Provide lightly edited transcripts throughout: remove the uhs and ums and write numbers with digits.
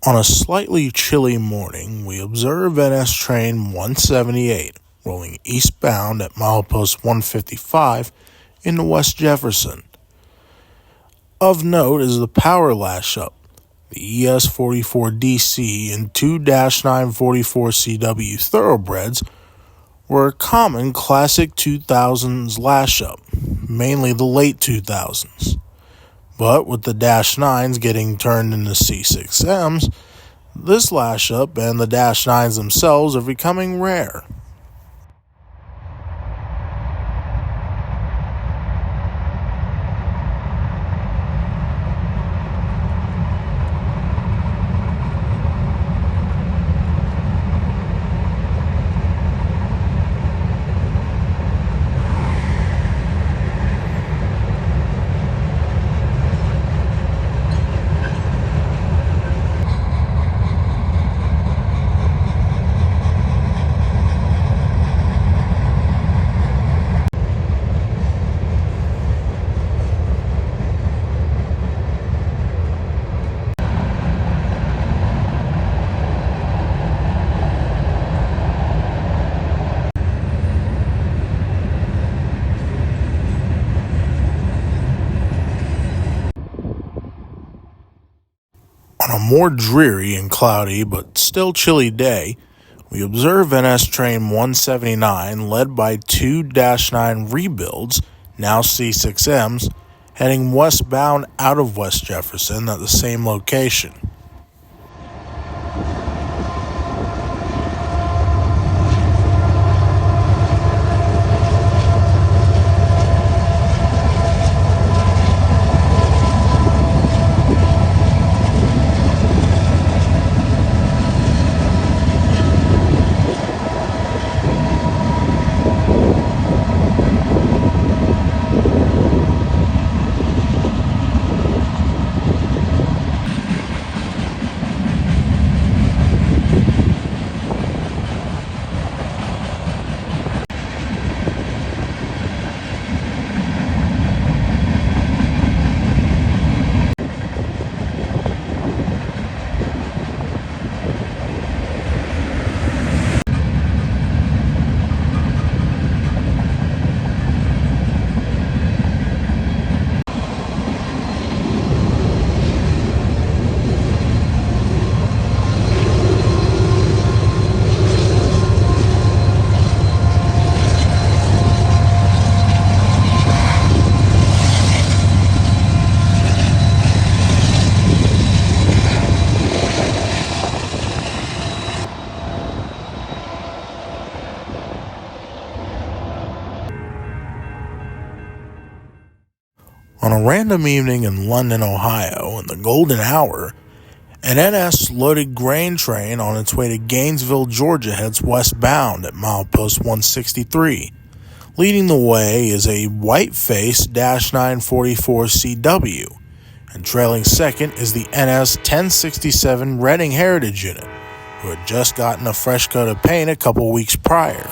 On a slightly chilly morning, we observe NS Train 178 rolling eastbound at milepost 155 into West Jefferson. Of note is the power lashup. The ES44DC and two 944CW thoroughbreds were a common classic 2000s lashup, mainly the late 2000s. But with the -9s getting turned into C6Ms, this lashup and the -9s themselves are becoming rare. On a more dreary and cloudy but still chilly day, we observe NS Train 179 led by two -9 rebuilds, now C6Ms, heading westbound out of West Jefferson at the same location. On a random evening in London, Ohio, in the golden hour, an NS loaded grain train on its way to Gainesville, Georgia heads westbound at milepost 163. Leading the way is a white-faced -944CW, and trailing second is the NS 1067 Reading Heritage Unit, who had just gotten a fresh coat of paint a couple weeks prior.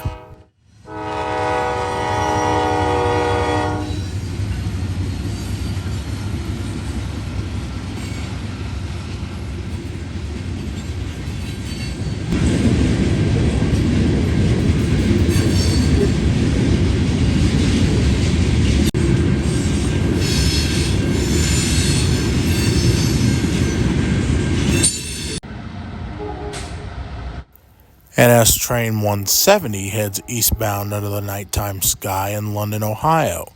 NS Train 170 heads eastbound under the nighttime sky in London, Ohio.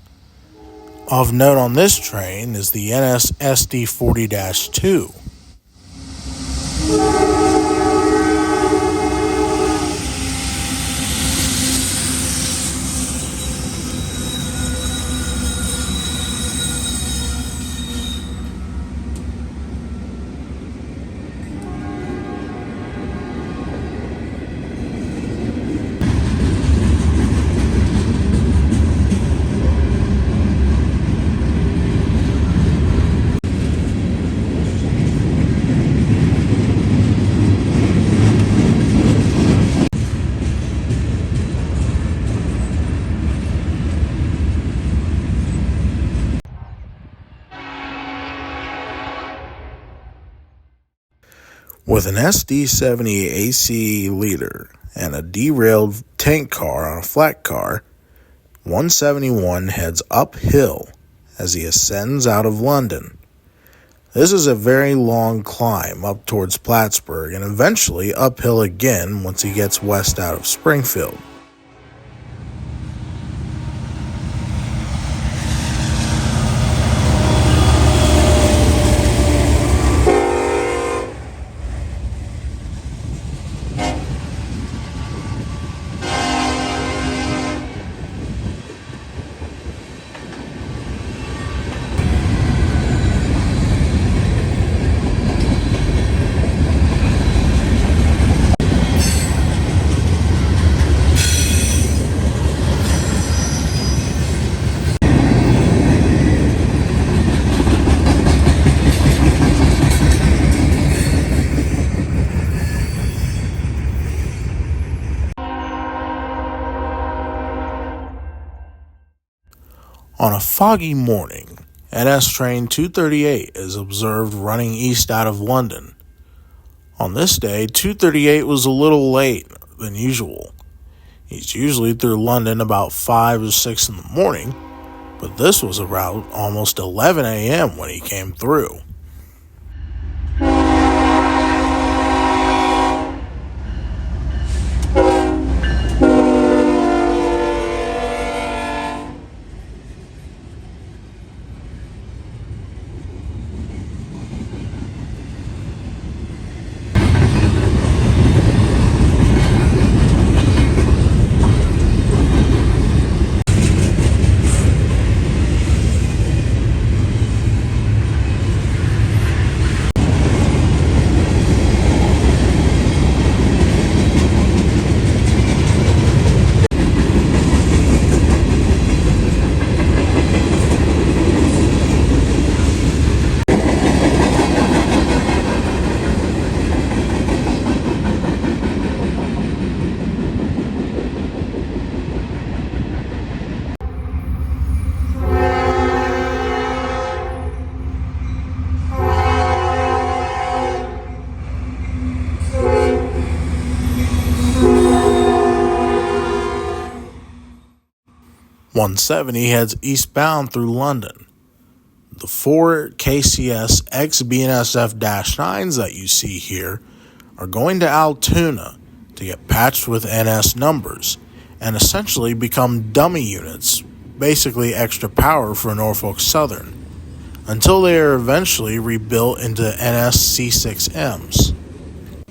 Of note on this train is the NS SD40-2. With an SD70 AC leader and a derailed tank car on a flat car, 171 heads uphill as he ascends out of London. This is a very long climb up towards Plattsburgh and eventually uphill again once he gets west out of Springfield. On a foggy morning, NS train 238 is observed running east out of London. On this day, 238 was a little late than usual. He's usually through London about 5 or 6 in the morning, but this was around almost 11 a.m. when he came through. .170 heads eastbound through London. The 4 KCS ex-BNSF-9s that you see here are going to Altoona to get patched with NS numbers and essentially become dummy units, basically extra power for Norfolk Southern, until they are eventually rebuilt into NS C6Ms.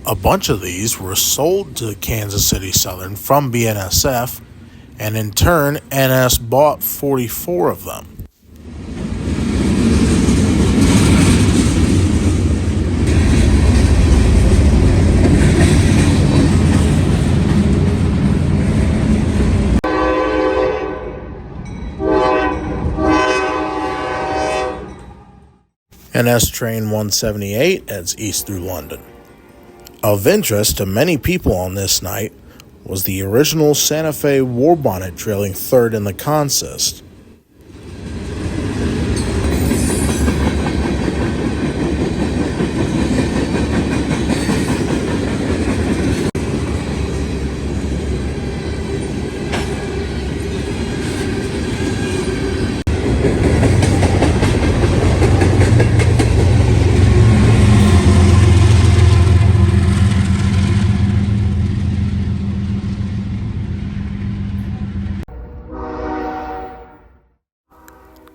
A bunch of these were sold to Kansas City Southern from BNSF, and in turn, NS bought 44 of them. NS Train 178 heads east through London. Of interest to many people on this night was the original Santa Fe war bonnet trailing third in the consist.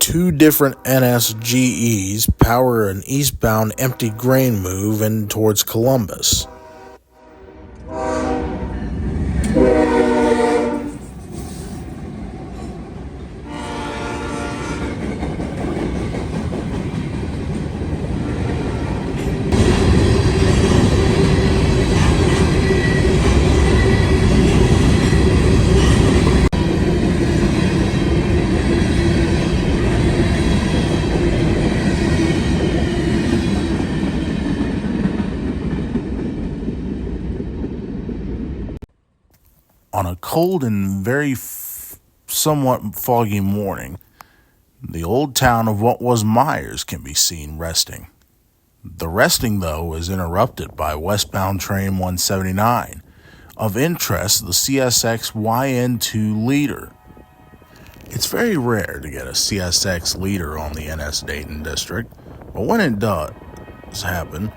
Two different NSGEs power an eastbound empty grain move in towards Columbus. On a cold and very somewhat foggy morning, the old town of what was Myers can be seen resting. The resting, though, is interrupted by westbound train 179. Of interest, the CSX YN2 leader. It's very rare to get a CSX leader on the NS Dayton District, but when it does happen,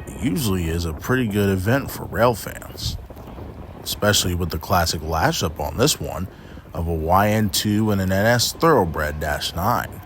it usually is a pretty good event for rail fans, especially with the classic lashup on this one of a YN2 and an NS Thoroughbred -9.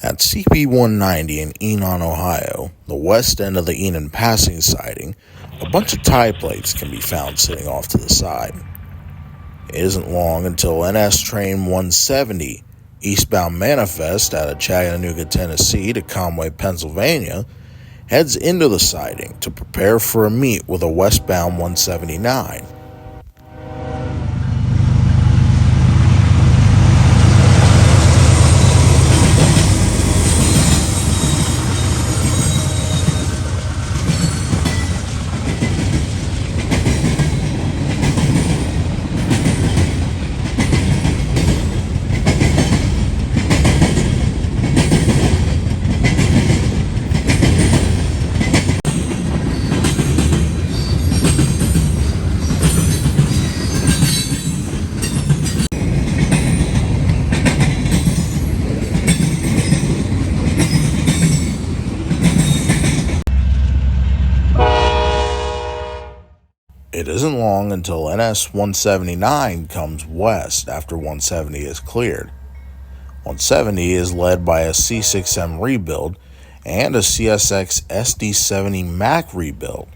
At CP 190 in Enon, Ohio, the west end of the Enon passing siding, a bunch of tie plates can be found sitting off to the side. It isn't long until NS Train 170, eastbound manifest out of Chattanooga, Tennessee to Conway, Pennsylvania, heads into the siding to prepare for a meet with a westbound 179. It isn't long until NS 179 comes west after 170 is cleared. 170 is led by a C6M rebuild and a CSX SD70 Mac rebuild.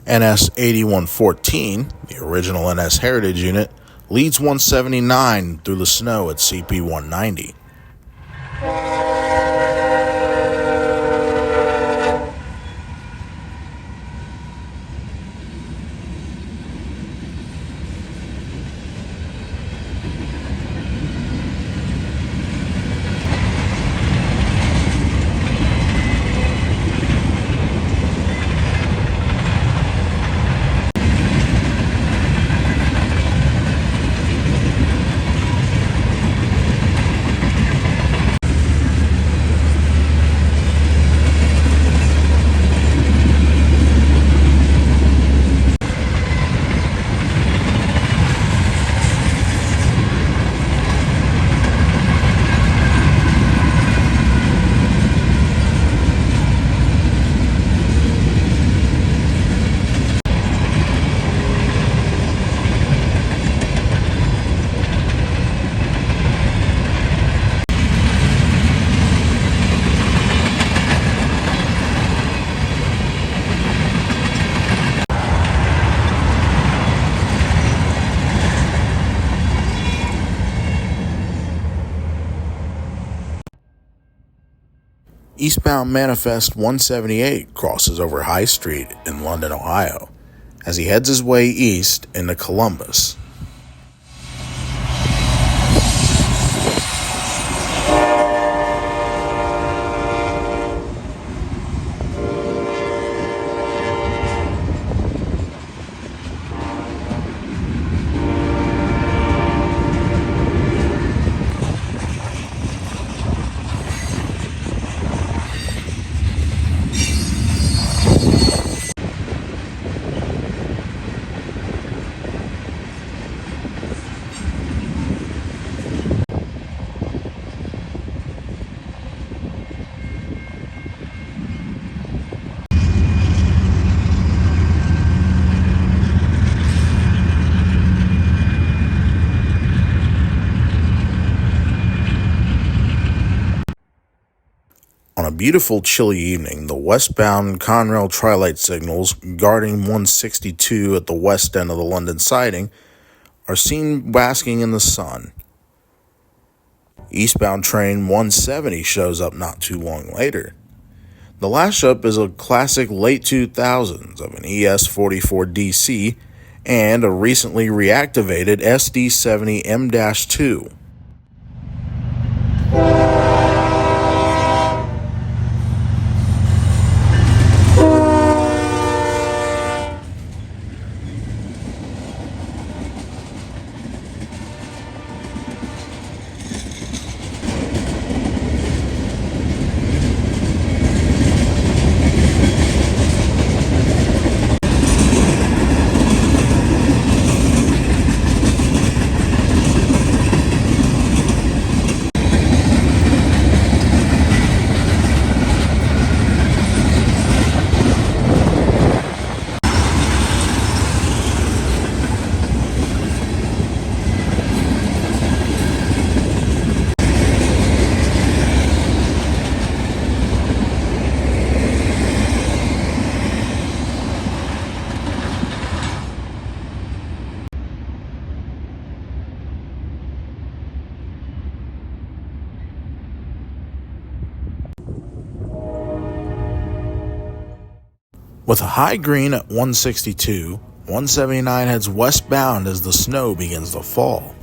NS 8114, the original NS Heritage unit, leads 179 through the snow at CP 190. eastbound Manifest 178 crosses over High Street in London, Ohio, as he heads his way east into Columbus. On a beautiful, chilly evening, the westbound Conrail Tri-Light signals guarding 162 at the west end of the London siding are seen basking in the sun. Eastbound train 170 shows up not too long later. The lashup is a classic late 2000s of an ES44DC and a recently reactivated SD70M-2. With a high green at 162, 179 heads westbound as the snow begins to fall.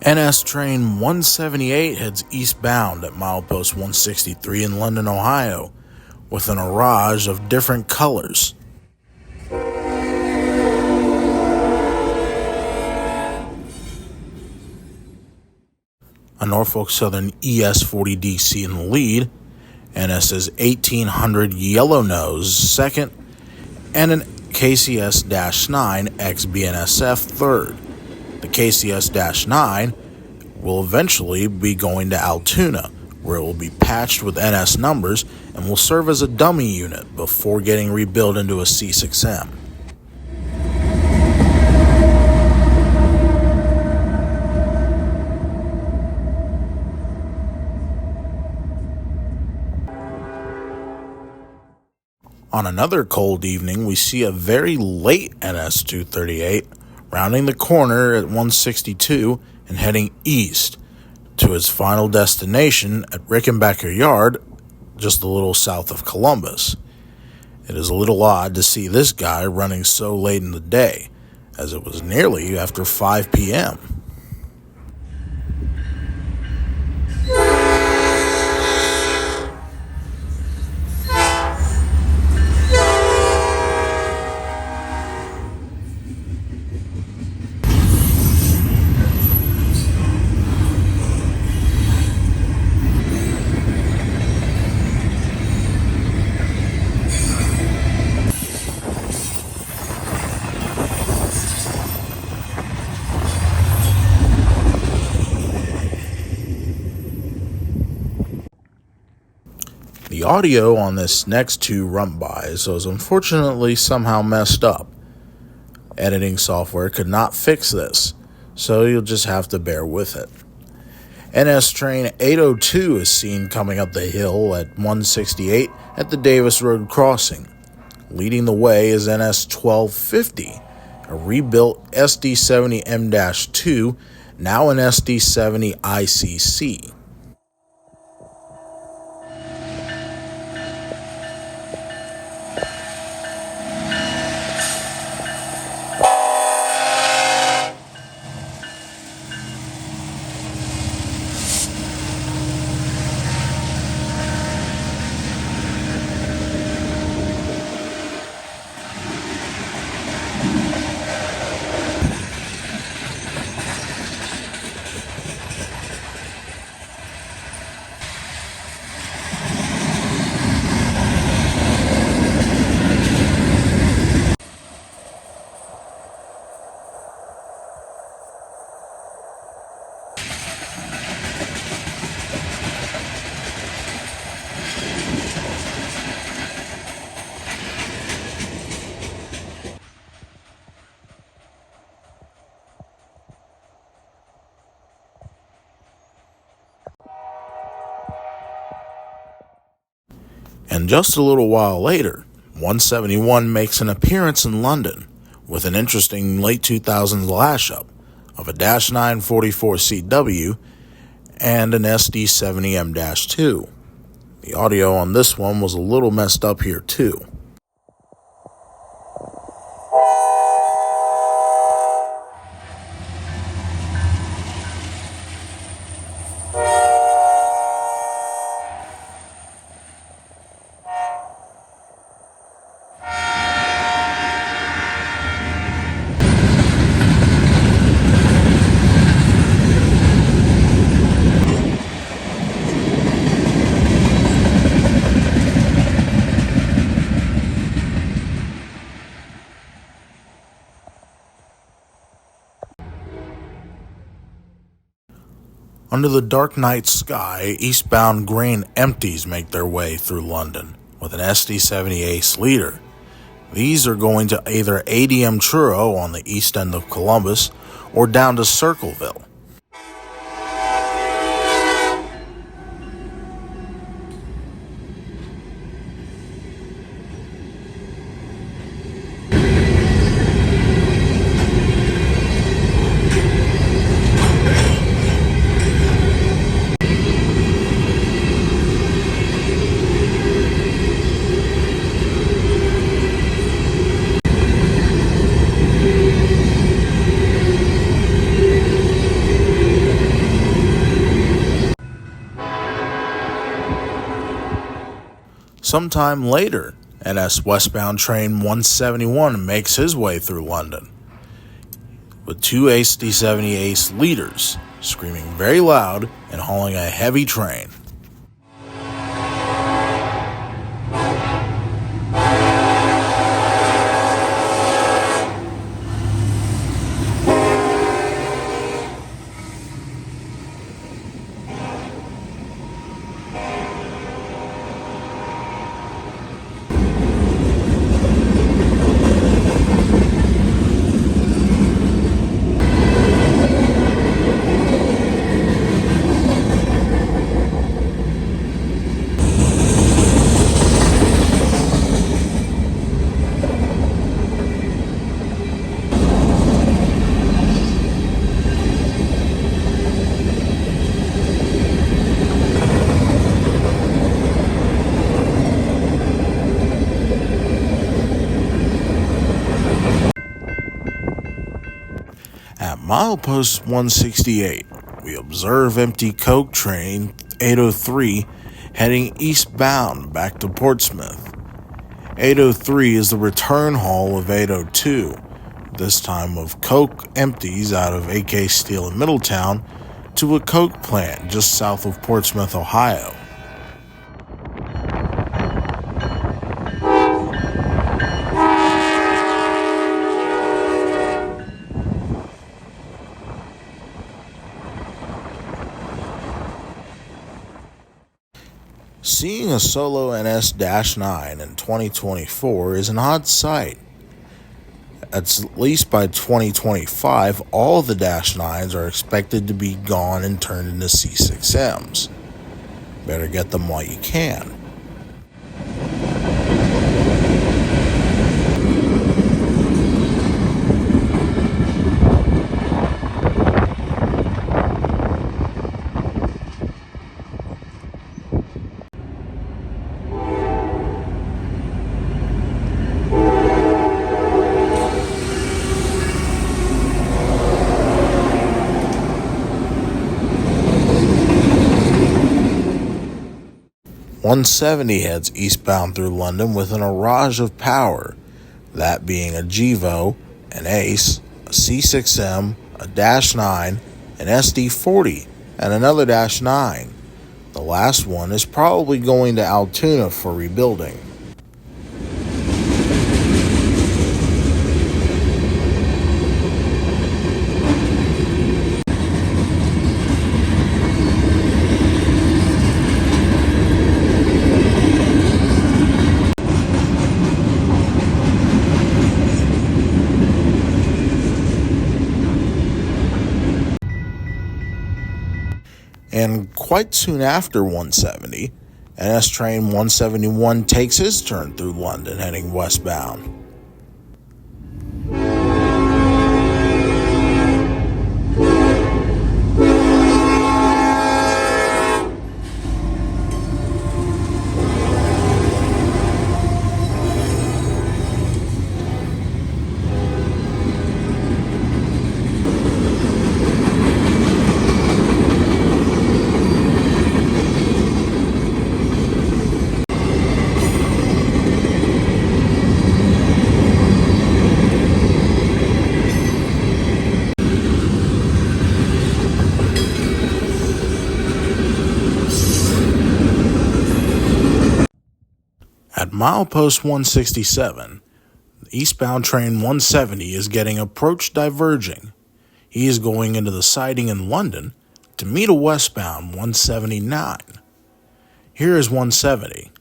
NS train 178 heads eastbound at milepost 163 in London, Ohio, with an array of different colors. A Norfolk Southern ES40DC in the lead, NS's 1800 Yellow Nose second, and an KCS-9 ex-BNSF third. The KCS-9 will eventually be going to Altoona, where it will be patched with NS numbers and will serve as a dummy unit before getting rebuilt into a C6M. On another cold evening, we see a very late NS-238 rounding the corner at 162 and heading east to its final destination at Rickenbacker Yard just a little south of Columbus. It is a little odd to see this guy running so late in the day, as it was nearly after 5 p.m. The audio on this next two run-bys was unfortunately somehow messed up. Editing software could not fix this, so you'll just have to bear with it. NS Train 802 is seen coming up the hill at 168 at the Davis Road crossing. Leading the way is NS 1250, a rebuilt SD70M-2, now an SD70 ICC. And just a little while later, 171 makes an appearance in London with an interesting late 2000s lashup of a -9 44CW and an SD70M-2. The audio on this one was a little messed up here too. Under the dark night sky, eastbound grain empties make their way through London with an SD70 Ace leader. These are going to either ADM Truro on the east end of Columbus or down to Circleville. Sometime later, NS westbound train 171 makes his way through London with two SD70 Ace leaders screaming very loud and hauling a heavy train. Milepost 168, we observe empty Coke train 803 heading eastbound back to Portsmouth. 803 is the return haul of 802, this time of Coke empties out of AK Steel in Middletown to a Coke plant just south of Portsmouth, Ohio. Seeing a solo NS-9 in 2024 is an odd sight. At least by 2025, all the -9s are expected to be gone and turned into C6Ms. Better get them while you can. .170 heads eastbound through London with an array of power, that being a GEVO, an ACE, a C6M, a -9, an SD40, and another -9. The last one is probably going to Altoona for rebuilding. And quite soon after 170, NS train 171 takes his turn through London heading westbound. At milepost 167, the eastbound train 170 is getting approach diverging. He is going into the siding in London to meet a westbound 179. Here is 170.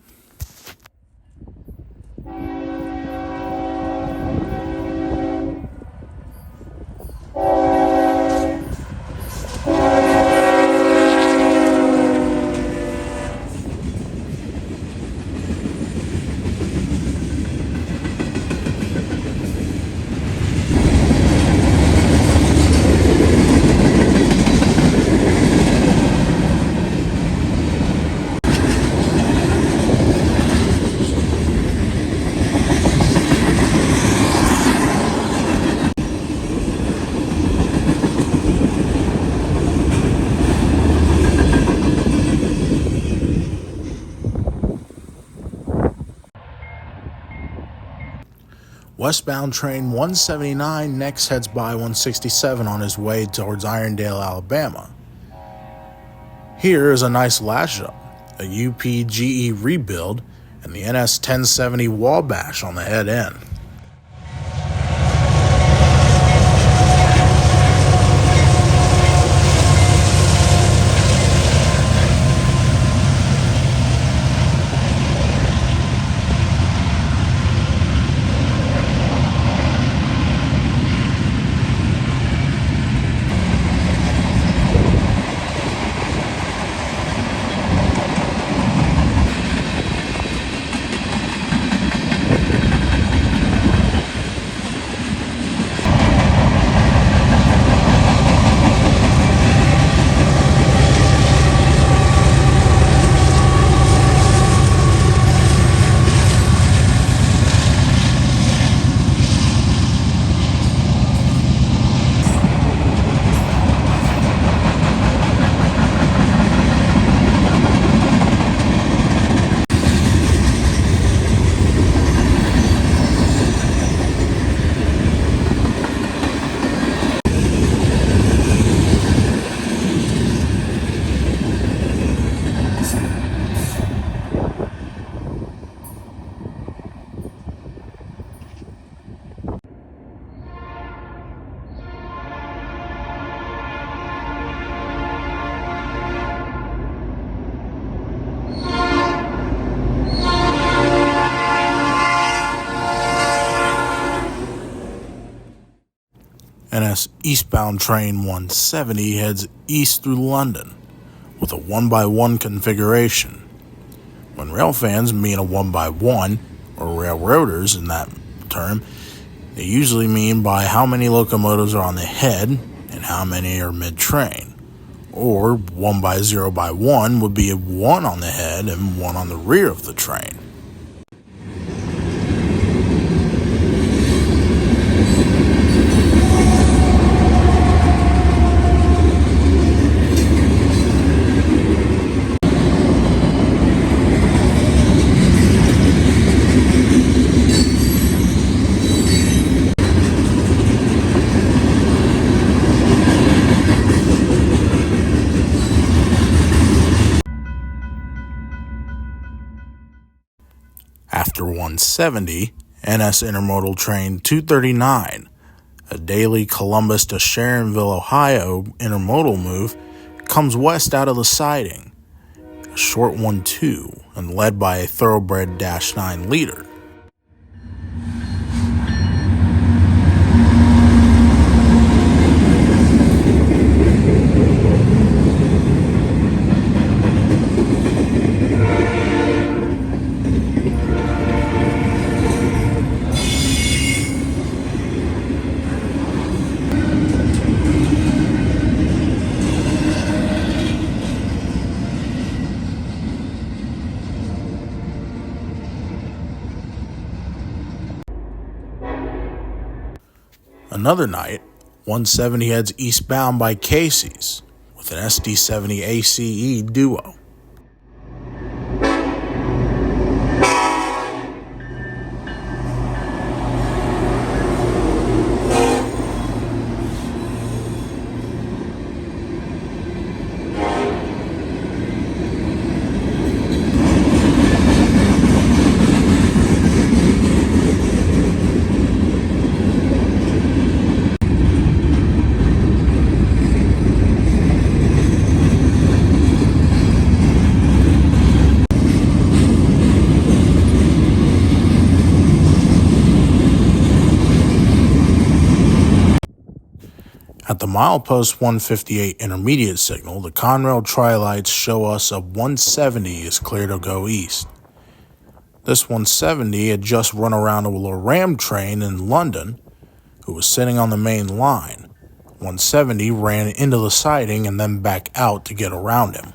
Westbound train 179 next heads by 167 on his way towards Irondale, Alabama. Here is a nice lashup, a UPGE rebuild, and the NS 1070 Wabash on the head end. NS eastbound train 170 heads east through London with a 1x1 configuration. When rail fans mean a 1x1, or railroaders in that term, they usually mean by how many locomotives are on the head and how many are mid-train. Or 1x0x1 would be 1 on the head and 1 on the rear of the train. After 170, NS Intermodal Train 239, a daily Columbus to Sharonville, Ohio intermodal move, comes west out of the siding, a short one too, and led by a thoroughbred -9 leader. Another night, 170 heads eastbound by Casey's with an SD70 ACE duo. At the milepost 158 intermediate signal, the Conrail tri-lights show us a 170 is clear to go east. This 170 had just run around a ram train in London who was sitting on the main line. 170 ran into the siding and then back out to get around him.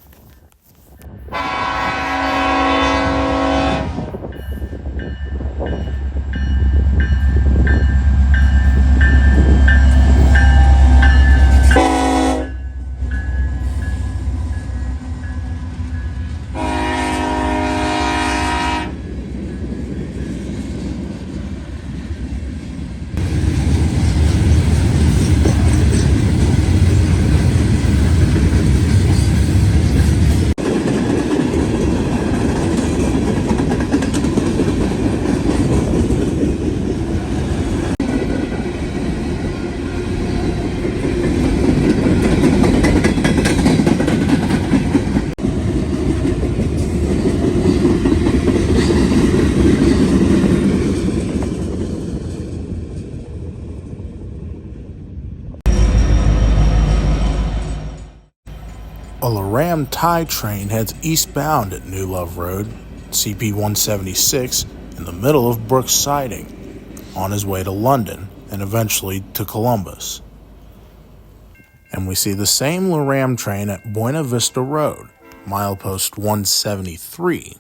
A Ram tie train heads eastbound at New Love Road, CP 176, in the middle of Brooks Siding, on his way to London and eventually to Columbus. And we see the same Ram train at Buena Vista Road, milepost 173.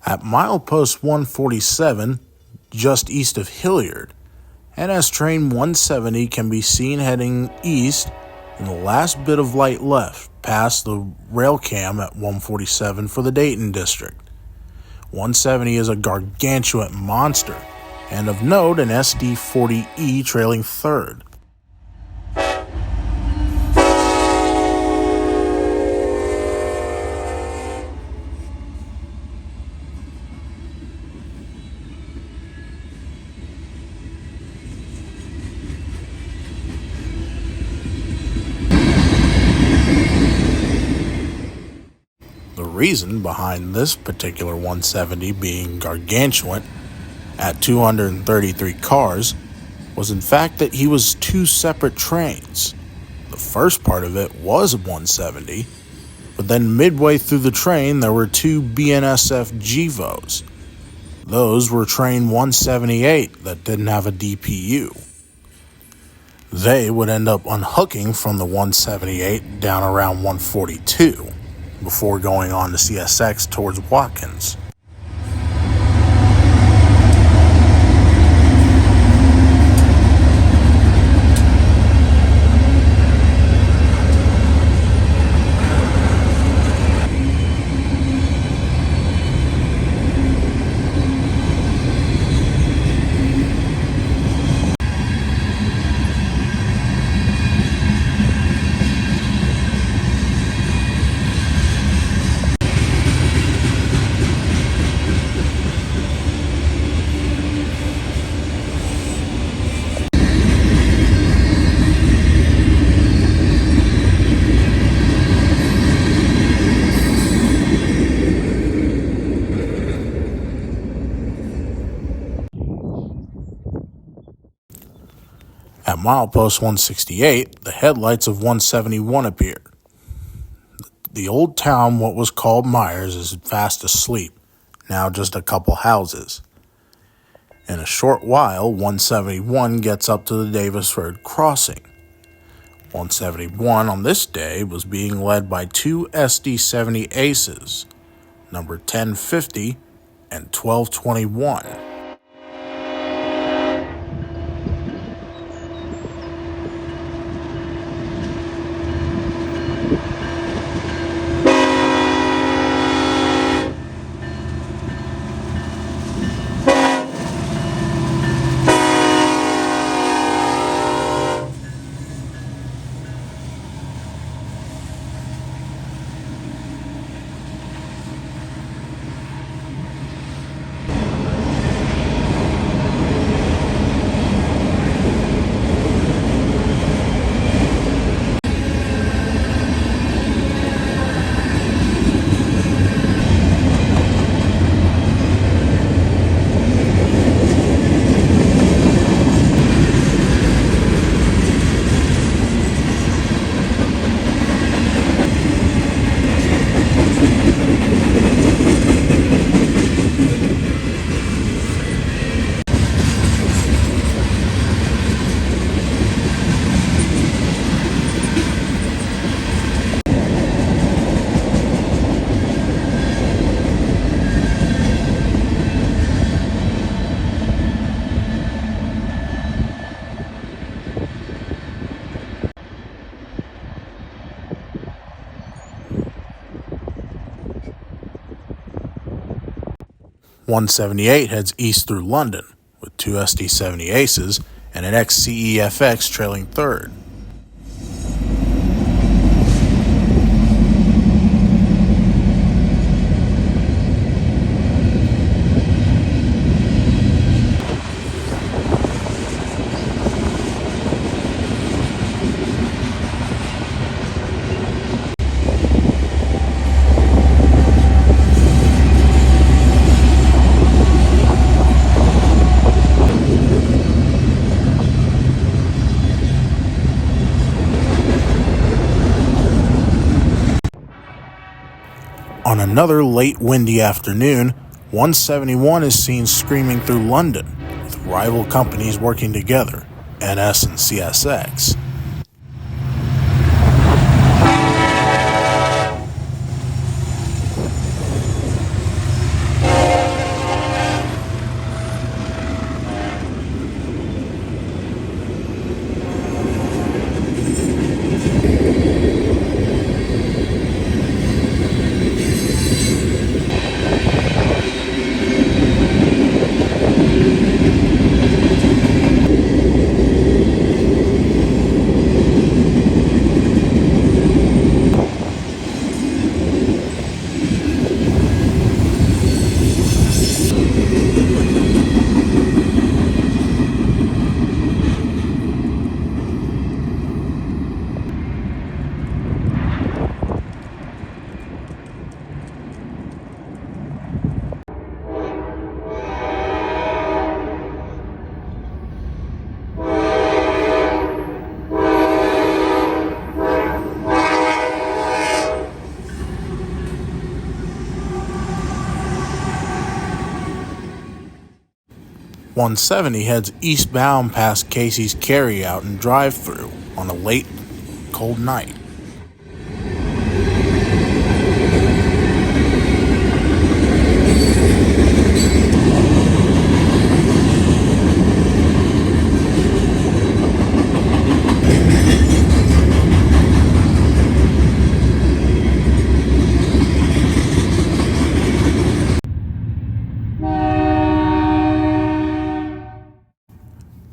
At milepost 147, just east of Hilliard, NS train 170 can be seen heading east in the last bit of light left past the rail cam at 147 for the Dayton District. 170 is a gargantuan monster, and of note an SD40E trailing third. The reason behind this particular 170 being gargantuan at 233 cars was in fact that he was two separate trains. The first part of it was a 170, but then midway through the train there were two BNSF GEVOs. Those were train 178 that didn't have a DPU. They would end up unhooking from the 178 down around 142 before going on to CSX towards Watkins. At milepost 168, the headlights of 171 appeared. The old town, what was called Myers, is fast asleep, now just a couple houses. In a short while, 171 gets up to the Davis Road crossing. 171 on this day was being led by two SD70 Aces, number 1050 and 1221. .178 heads east through London, with two SD70 Aces and an XCEFX trailing third. On another late windy afternoon, 171 is seen screaming through London, with rival companies working together, NS and CSX. 170 heads eastbound past Casey's carryout and drive-through on a late, cold night.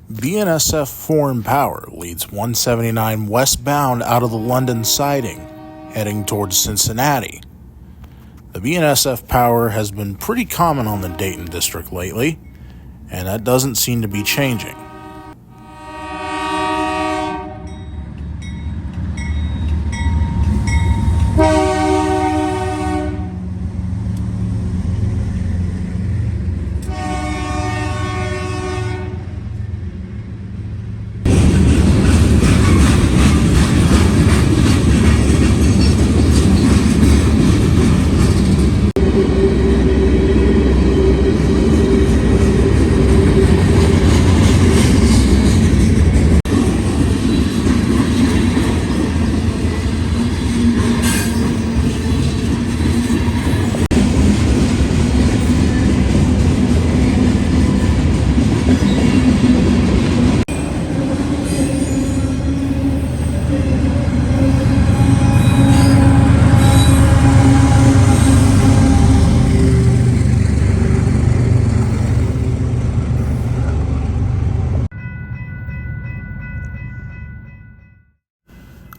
BNSF Foreign Power leads 179 westbound out of the London siding, heading towards Cincinnati. The BNSF power has been pretty common on the Dayton District lately, and that doesn't seem to be changing.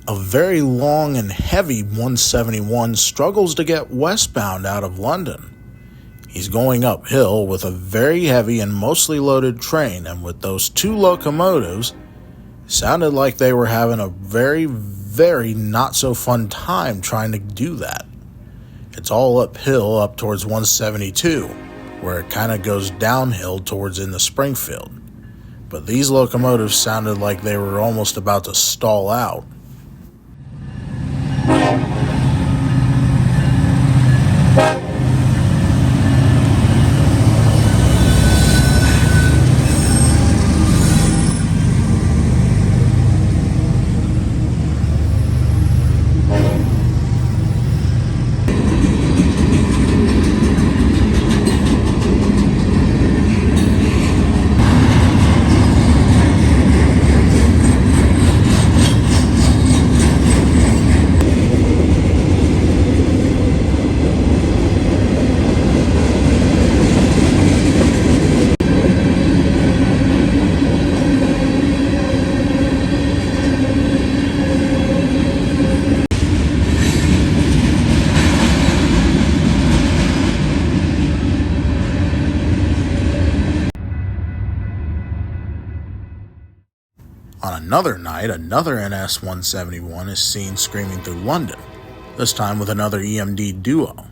A very long and heavy 171 struggles to get westbound out of London. He's going uphill with a very heavy and mostly loaded train, and with those two locomotives, sounded like they were having a very, very not so fun time trying to do that. It's all uphill up towards 172, where it kind of goes downhill towards into Springfield. But these locomotives sounded like they were almost about to stall out. On another night, another NS-171 is seen screaming through London, this time with another EMD duo.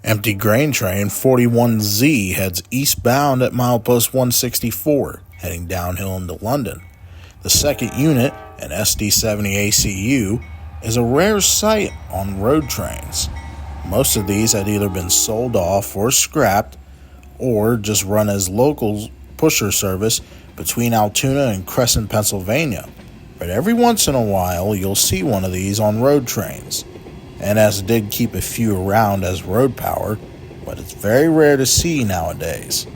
Empty grain train 41Z heads eastbound at milepost 164, heading downhill into London. The second unit, an SD70 ACU, is a rare sight on road trains. Most of these had either been sold off or scrapped, or just run as local pusher service between Altoona and Crescent, Pennsylvania. But every once in a while, you'll see one of these on road trains. NS did keep a few around as road power, but it's very rare to see nowadays.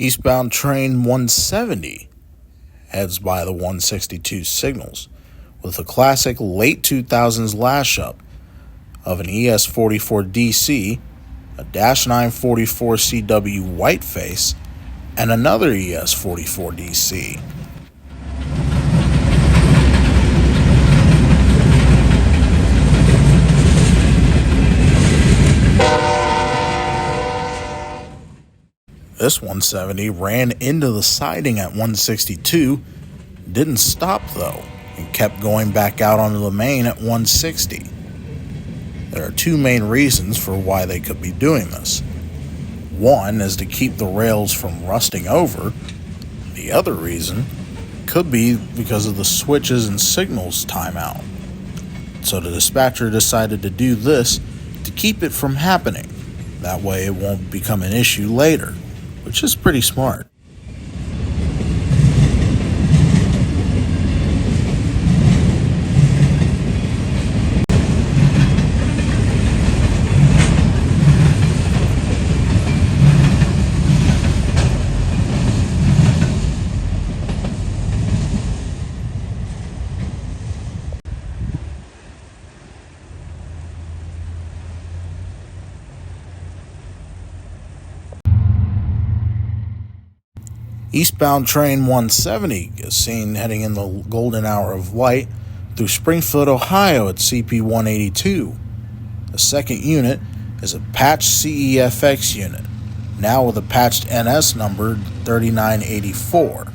Eastbound train 170 heads by the 162 signals with a classic late 2000s lash-up of an ES44DC, a -944CW whiteface, and another ES44DC. This 170 ran into the siding at 162, didn't stop though, and kept going back out onto the main at 160. There are two main reasons for why they could be doing this. One is to keep the rails from rusting over. The other reason could be because of the switches and signals timeout. So the dispatcher decided to do this to keep it from happening. That way it won't become an issue later, which is pretty smart. Eastbound train 170 is seen heading in the golden hour of light through Springfield, Ohio at CP 182. The second unit is a patched CEFX unit, now with a patched NS number 3984.